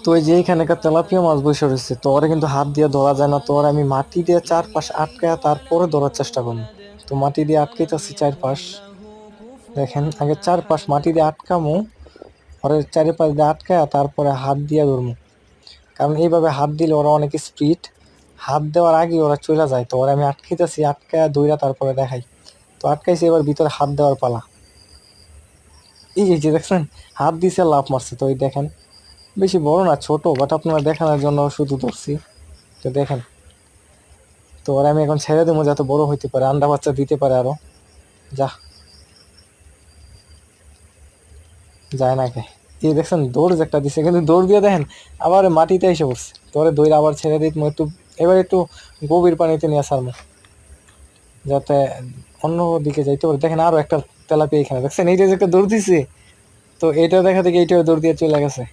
তো এই যে এইখানেকার তেলাপিয়া মাছ বসে রয়েছে, তো ওরা কিন্তু হাত দিয়ে ধরা যায় না, তো ওরা আমি মাটি দিয়ে চারপাশ আটকায় তারপরে ধরার চেষ্টা করবো। তো মাটি দিয়ে আটকাইতেছি চারপাশ, দেখেন আগে চারপাশ মাটি দিয়ে আটকামো, ওরা চারিপাশ দিয়ে আটকায় তারপরে হাত দিয়ে ধরবো। কারণ এইভাবে হাত দিলে ওরা অনেক স্পিড, হাত দেওয়ার আগে ওরা চলে যায়। তো ওরা আমি আটকাইতেছি, আটকায় দইরা তারপরে দেখাই। তো আটকাইছি, এবার ভিতরে হাত দেওয়ার পালা। এই যে দেখছেন, হাত দিছে লাফ মারছে। তো এই দেখেন, বেশি বড় না, ছোট, বাট আপনারা দেখানোর জন্য শুধু ধরছি। তো দেখেন, তো ওরা আমি এখন ছেড়ে দেবো যাতে বড় হইতে পারে, আন্ডা বাচ্চা দিতে পারে আরো। যা, যায় না কে? এই দেখছেন দৌড় যে একটা দিছে, কিন্তু দৌড় দিয়ে দেখেন আবার মাটিতে এসে পড়ছে। তো ওরা দৌড় আবার ছেড়ে দিত একটু, এবার একটু গভীর পানিতে নিয়ে ছাড়বো যাতে অন্য দিকে যাইতে পারে। দেখেন আরো একটা তেলাপিয়া এখানে, দেখছেন এইটা যে একটা দৌড় দিছে, তো এটা দেখা দেখি এইটাও দৌড় দিয়ে চলে গেছে।